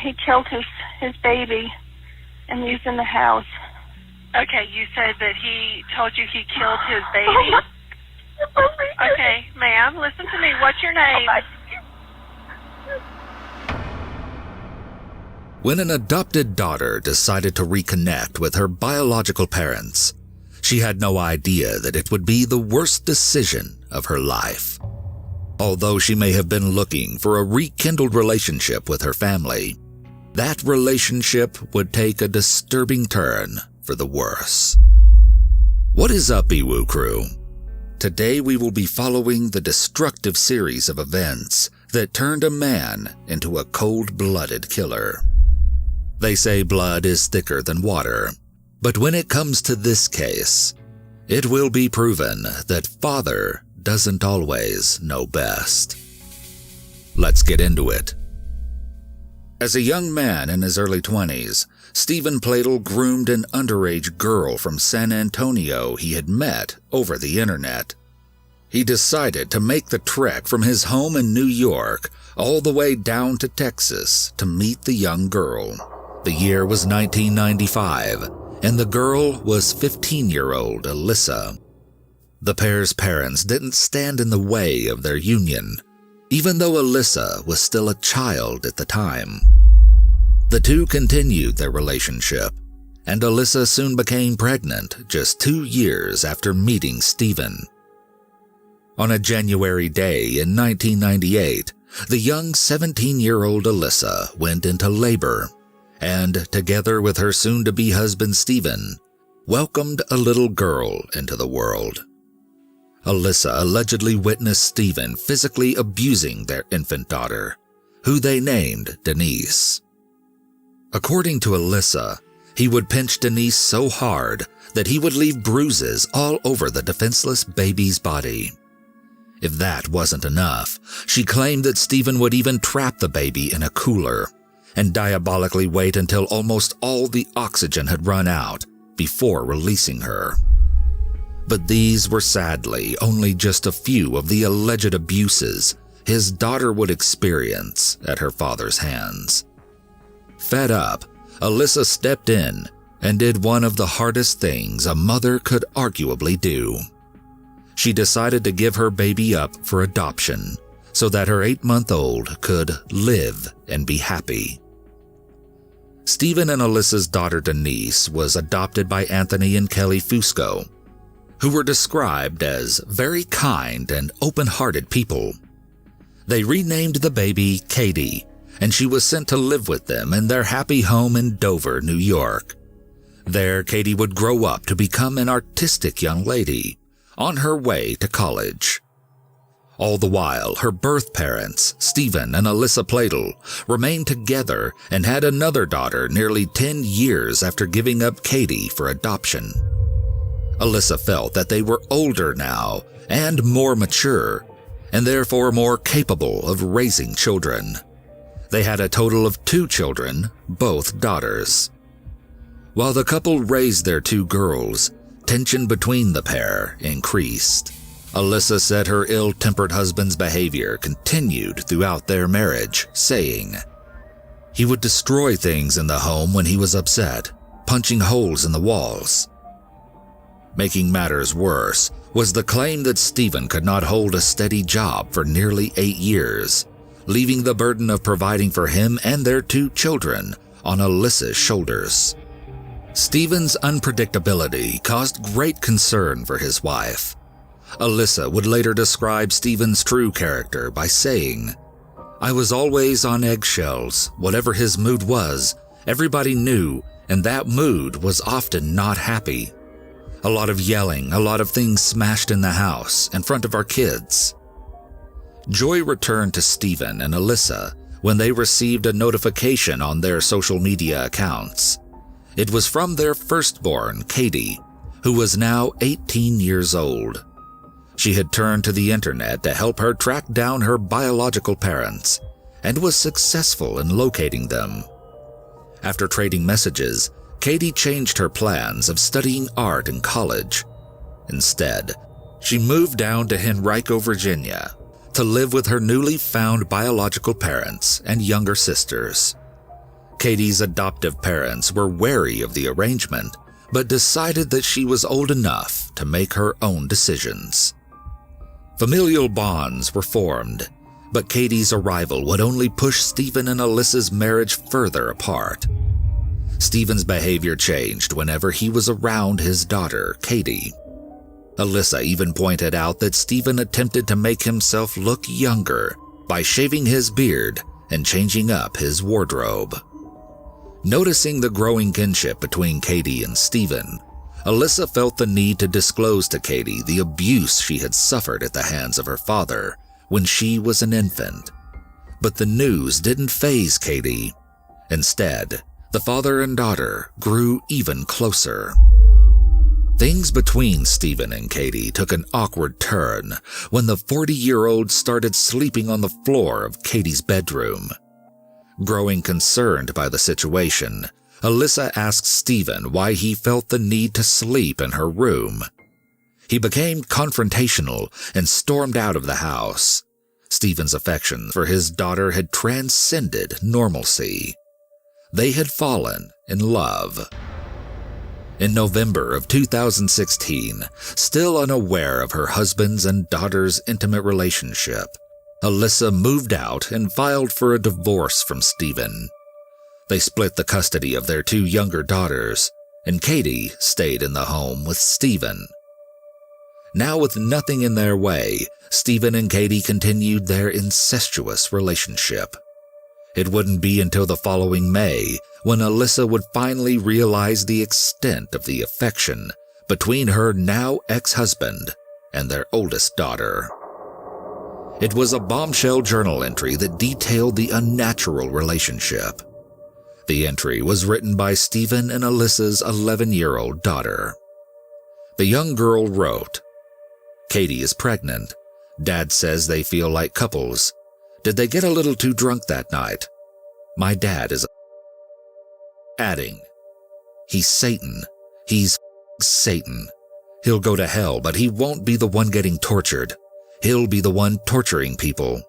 He killed his baby, and he's in the house. Okay, you said that he told you he killed his baby? Okay, ma'am, listen to me. What's your name? When an adopted daughter decided to reconnect with her biological parents, she had no idea that it would be the worst decision of her life. Although she may have been looking for a rekindled relationship with her family, that relationship would take a disturbing turn for the worse. What is up, Iwu Crew? Today we will be following the destructive series of events that turned a man into a cold-blooded killer. They say blood is thicker than water, but when it comes to this case, it will be proven that father doesn't always know best. Let's get into it. As a young man in his early 20s, Stephen Pladel groomed an underage girl from San Antonio he had met over the internet. He decided to make the trek from his home in New York all the way down to Texas to meet the young girl. The year was 1995, and the girl was 15-year-old Alyssa. The pair's parents didn't stand in the way of their union, even though Alyssa was still a child at the time. The two continued their relationship, and Alyssa soon became pregnant just 2 years after meeting Stephen. On a January day in 1998, the young 17-year-old Alyssa went into labor, and together with her soon-to-be husband Stephen, welcomed a little girl into the world. Alyssa allegedly witnessed Stephen physically abusing their infant daughter, who they named Denise. According to Alyssa, he would pinch Denise so hard that he would leave bruises all over the defenseless baby's body. If that wasn't enough, she claimed that Stephen would even trap the baby in a cooler and diabolically wait until almost all the oxygen had run out before releasing her. But these were sadly only just a few of the alleged abuses his daughter would experience at her father's hands. Fed up, Alyssa stepped in and did one of the hardest things a mother could arguably do. She decided to give her baby up for adoption so that her 8-month-old could live and be happy. Stephen and Alyssa's daughter Denise was adopted by Anthony and Kelly Fusco, who were described as very kind and open-hearted people. They renamed the baby Katie, and she was sent to live with them in their happy home in Dover, New York. There, Katie would grow up to become an artistic young lady on her way to college. All the while, her birth parents, Stephen and Alyssa Pladel, remained together and had another daughter nearly 10 years after giving up Katie for adoption. Alyssa felt that they were older now and more mature, and therefore more capable of raising children. They had a total of 2 children, both daughters. While the couple raised their 2 girls, tension between the pair increased. Alyssa said her ill-tempered husband's behavior continued throughout their marriage, saying, "He would destroy things in the home when he was upset, punching holes in the walls." Making matters worse was the claim that Stephen could not hold a steady job for nearly 8 years, leaving the burden of providing for him and their 2 children on Alyssa's shoulders. Stephen's unpredictability caused great concern for his wife. Alyssa would later describe Stephen's true character by saying, "I was always on eggshells. Whatever his mood was, everybody knew, and that mood was often not happy. A lot of yelling, a lot of things smashed in the house in front of our kids." Joy returned to Stephen and Alyssa when they received a notification on their social media accounts. It was from their firstborn, Katie, who was now 18 years old. She had turned to the internet to help her track down her biological parents and was successful in locating them. After trading messages, Katie changed her plans of studying art in college. Instead, she moved down to Henrico, Virginia, to live with her newly found biological parents and younger sisters. Katie's adoptive parents were wary of the arrangement, but decided that she was old enough to make her own decisions. Familial bonds were formed, but Katie's arrival would only push Stephen and Alyssa's marriage further apart. Stephen's behavior changed whenever he was around his daughter, Katie. Alyssa even pointed out that Stephen attempted to make himself look younger by shaving his beard and changing up his wardrobe. Noticing the growing kinship between Katie and Stephen, Alyssa felt the need to disclose to Katie the abuse she had suffered at the hands of her father when she was an infant. But the news didn't faze Katie. Instead, the father and daughter grew even closer. Things between Stephen and Katie took an awkward turn when the 40-year-old started sleeping on the floor of Katie's bedroom. Growing concerned by the situation, Alyssa asked Stephen why he felt the need to sleep in her room. He became confrontational and stormed out of the house. Stephen's affection for his daughter had transcended normalcy. They had fallen in love. In November of 2016, still unaware of her husband's and daughter's intimate relationship, Alyssa moved out and filed for a divorce from Stephen. They split the custody of their 2 younger daughters, and Katie stayed in the home with Stephen. Now with nothing in their way, Stephen and Katie continued their incestuous relationship. It wouldn't be until the following May when Alyssa would finally realize the extent of the affection between her now ex-husband and their oldest daughter. It was a bombshell journal entry that detailed the unnatural relationship. The entry was written by Stephen and Alyssa's 11-year-old daughter. The young girl wrote, "Katie is pregnant. Dad says they feel like couples. Did they get a little too drunk that night? My dad is..." Adding, "He's Satan. He's Satan. He'll go to hell, but he won't be the one getting tortured. He'll be the one torturing people."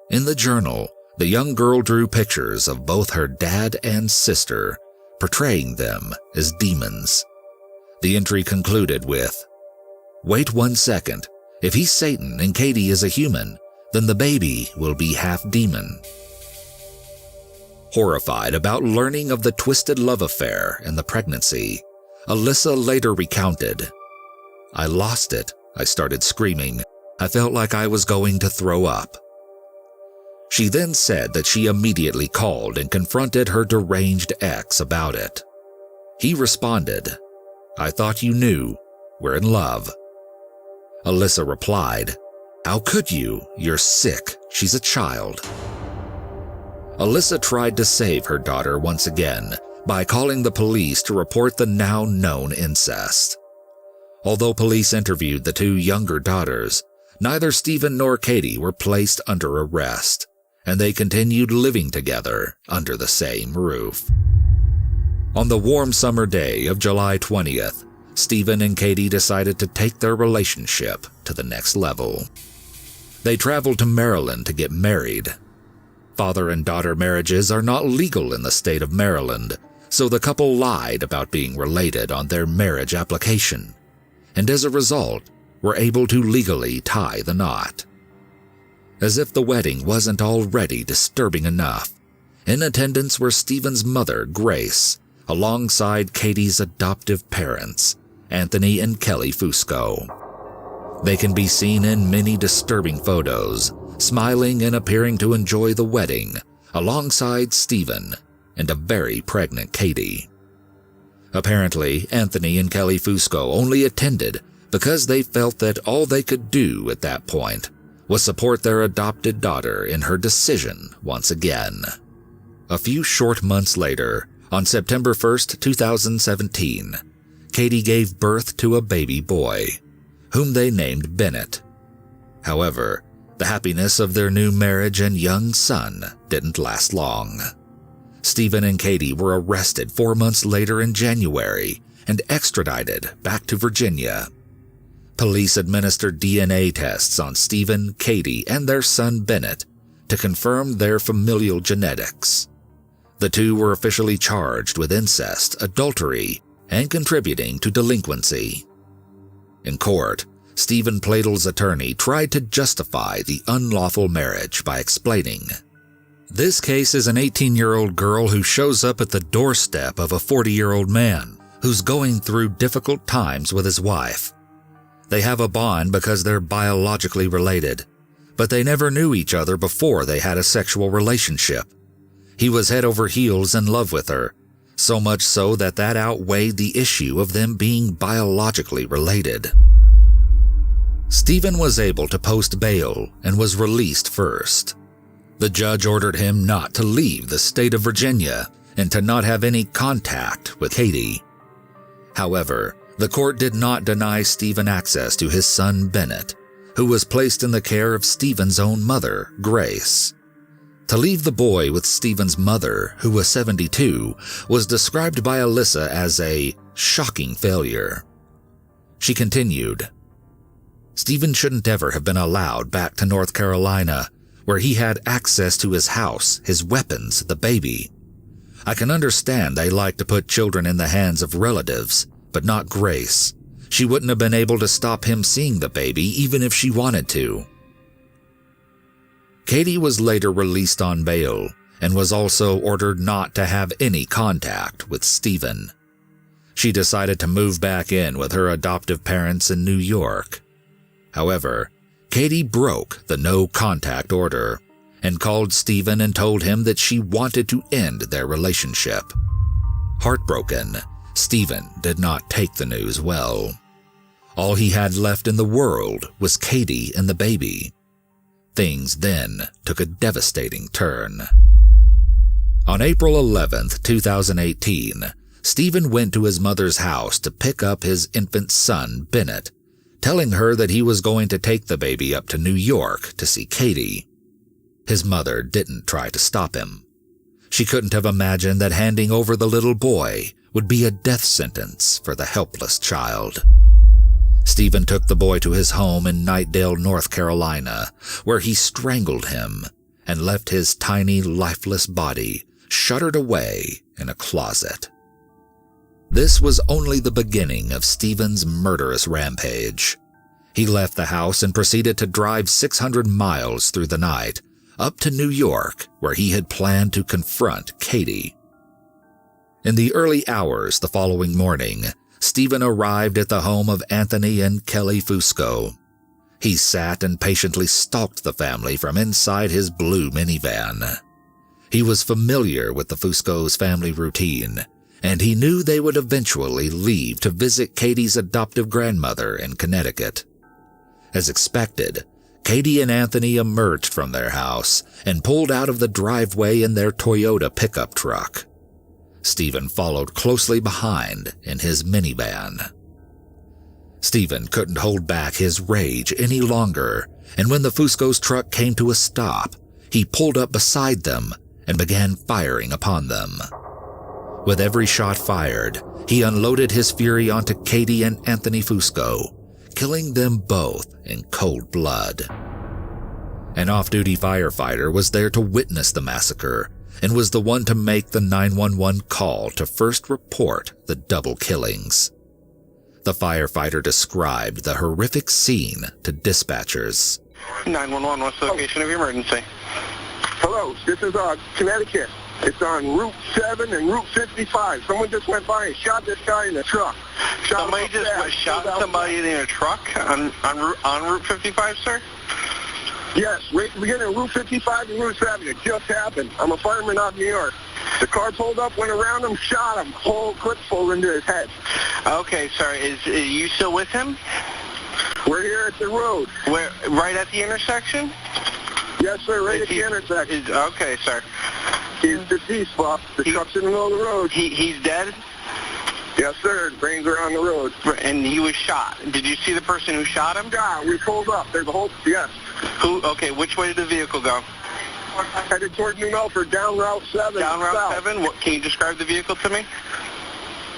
In the journal, the young girl drew pictures of both her dad and sister, portraying them as demons. The entry concluded with, "Wait 1 second. If he's Satan and Katie is a human, then the baby will be half demon." Horrified about learning of the twisted love affair and the pregnancy, Alyssa later recounted, "I lost it. I started screaming. I felt like I was going to throw up." She then said that she immediately called and confronted her deranged ex about it. He responded, "I thought you knew. We're in love." Alyssa replied, "How could you? You're sick. She's a child." Alyssa tried to save her daughter once again by calling the police to report the now known incest. Although police interviewed the 2 younger daughters, neither Stephen nor Katie were placed under arrest, and they continued living together under the same roof. On the warm summer day of July 20th, Stephen and Katie decided to take their relationship to the next level. They traveled to Maryland to get married. Father and daughter marriages are not legal in the state of Maryland, so the couple lied about being related on their marriage application, and as a result, were able to legally tie the knot. As if the wedding wasn't already disturbing enough, in attendance were Stephen's mother, Grace, alongside Katie's adoptive parents, Anthony and Kelly Fusco. They can be seen in many disturbing photos, smiling and appearing to enjoy the wedding, alongside Stephen and a very pregnant Katie. Apparently, Anthony and Kelly Fusco only attended because they felt that all they could do at that point was support their adopted daughter in her decision once again. A few short months later, on September 1st, 2017, Katie gave birth to a baby boy, whom they named Bennett. However, the happiness of their new marriage and young son didn't last long. Stephen and Katie were arrested 4 months later in January and extradited back to Virginia. Police administered DNA tests on Stephen, Katie, and their son Bennett to confirm their familial genetics. The two were officially charged with incest, adultery, and contributing to delinquency. In court, Stephen Pladle's attorney tried to justify the unlawful marriage by explaining, "This case is an 18-year-old girl who shows up at the doorstep of a 40-year-old man who's going through difficult times with his wife. They have a bond because they're biologically related, but they never knew each other before they had a sexual relationship. He was head over heels in love with her, so much so that outweighed the issue of them being biologically related." Stephen was able to post bail and was released first. The judge ordered him not to leave the state of Virginia and to not have any contact with Katie. However, the court did not deny Stephen access to his son Bennett, who was placed in the care of Stephen's own mother, Grace. To leave the boy with Stephen's mother, who was 72, was described by Alyssa as a shocking failure. She continued, "Stephen shouldn't ever have been allowed back to North Carolina, where he had access to his house, his weapons, the baby. I can understand they like to put children in the hands of relatives, but not Grace. She wouldn't have been able to stop him seeing the baby even if she wanted to." Katie was later released on bail and was also ordered not to have any contact with Stephen. She decided to move back in with her adoptive parents in New York. However, Katie broke the no-contact order and called Stephen and told him that she wanted to end their relationship. Heartbroken, Stephen did not take the news well. All he had left in the world was Katie and the baby. Things then took a devastating turn. On April 11th, 2018, Stephen went to his mother's house to pick up his infant son, Bennett, telling her that he was going to take the baby up to New York to see Katie. His mother didn't try to stop him. She couldn't have imagined that handing over the little boy would be a death sentence for the helpless child. Stephen took the boy to his home in Knightdale, North Carolina, where he strangled him and left his tiny, lifeless body shuttered away in a closet. This was only the beginning of Stephen's murderous rampage. He left the house and proceeded to drive 600 miles through the night, up to New York, where he had planned to confront Katie. In the early hours the following morning, Stephen arrived at the home of Anthony and Kelly Fusco. He sat and patiently stalked the family from inside his blue minivan. He was familiar with the Fusco's family routine, and he knew they would eventually leave to visit Katie's adoptive grandmother in Connecticut. As expected, Katie and Anthony emerged from their house and pulled out of the driveway in their Toyota pickup truck. Stephen followed closely behind in his minivan. Stephen couldn't hold back his rage any longer, and when the Fusco's truck came to a stop, he pulled up beside them and began firing upon them. With every shot fired, he unloaded his fury onto Katie and Anthony Fusco, killing them both in cold blood. An off-duty firefighter was there to witness the massacre and was the one to make the 911 call to first report the double killings. The firefighter described the horrific scene to dispatchers. 911, what's the location of your emergency? Hello, this is Connecticut. It's on Route 7 and Route 55. Someone just went by and shot this guy in the truck. Somebody just shot somebody in a truck on Route 55, sir? Yes, right at the beginning of Route 55 and Route 7. It just happened. I'm a fireman out of New York. The car pulled up, went around him, shot him. Whole clip full into his head. Okay, sir. Is you still with him? We're here at the road. Where? Right at the intersection? Yes, sir, right at the intersection. Okay, sir. He's deceased, boss. The truck's in the middle of the road. He's dead? Yes, sir. Brains are on the road. And he was shot. Did you see the person who shot him? Yeah, we pulled up. There's a whole, yes. Who? Okay, which way did the vehicle go? Headed toward New Milford, down Route 7. Down Route south. 7? What, can you describe the vehicle to me?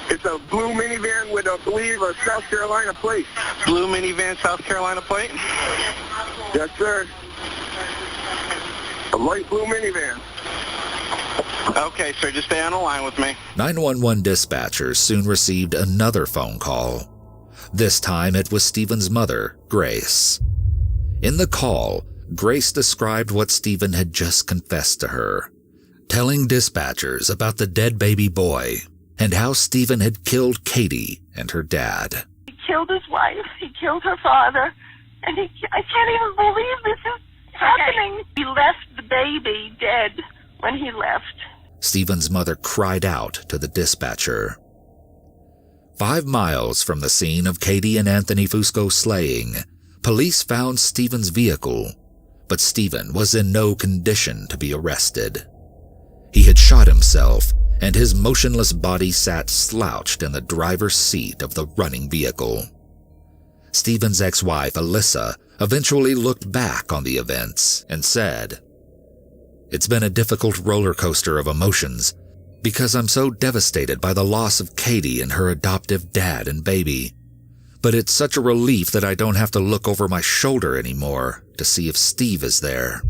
It's a blue minivan with, I believe, a South Carolina plate. Blue minivan, South Carolina plate? Yes, sir. A light blue minivan. Okay, sir, just stay on the line with me. 911 dispatchers soon received another phone call. This time it was Stephen's mother, Grace. In the call, Grace described what Stephen had just confessed to her, telling dispatchers about the dead baby boy and how Stephen had killed Katie and her dad. He killed his wife, he killed her father, and I can't even believe this is happening. He left the baby dead when he left. Stephen's mother cried out to the dispatcher. 5 miles from the scene of Katie and Anthony Fusco's slaying, police found Stephen's vehicle, but Stephen was in no condition to be arrested. He had shot himself, and his motionless body sat slouched in the driver's seat of the running vehicle. Stephen's ex-wife, Alyssa, eventually looked back on the events and said, "It's been a difficult roller coaster of emotions because I'm so devastated by the loss of Katie and her adoptive dad and baby. But it's such a relief that I don't have to look over my shoulder anymore to see if Steve is there."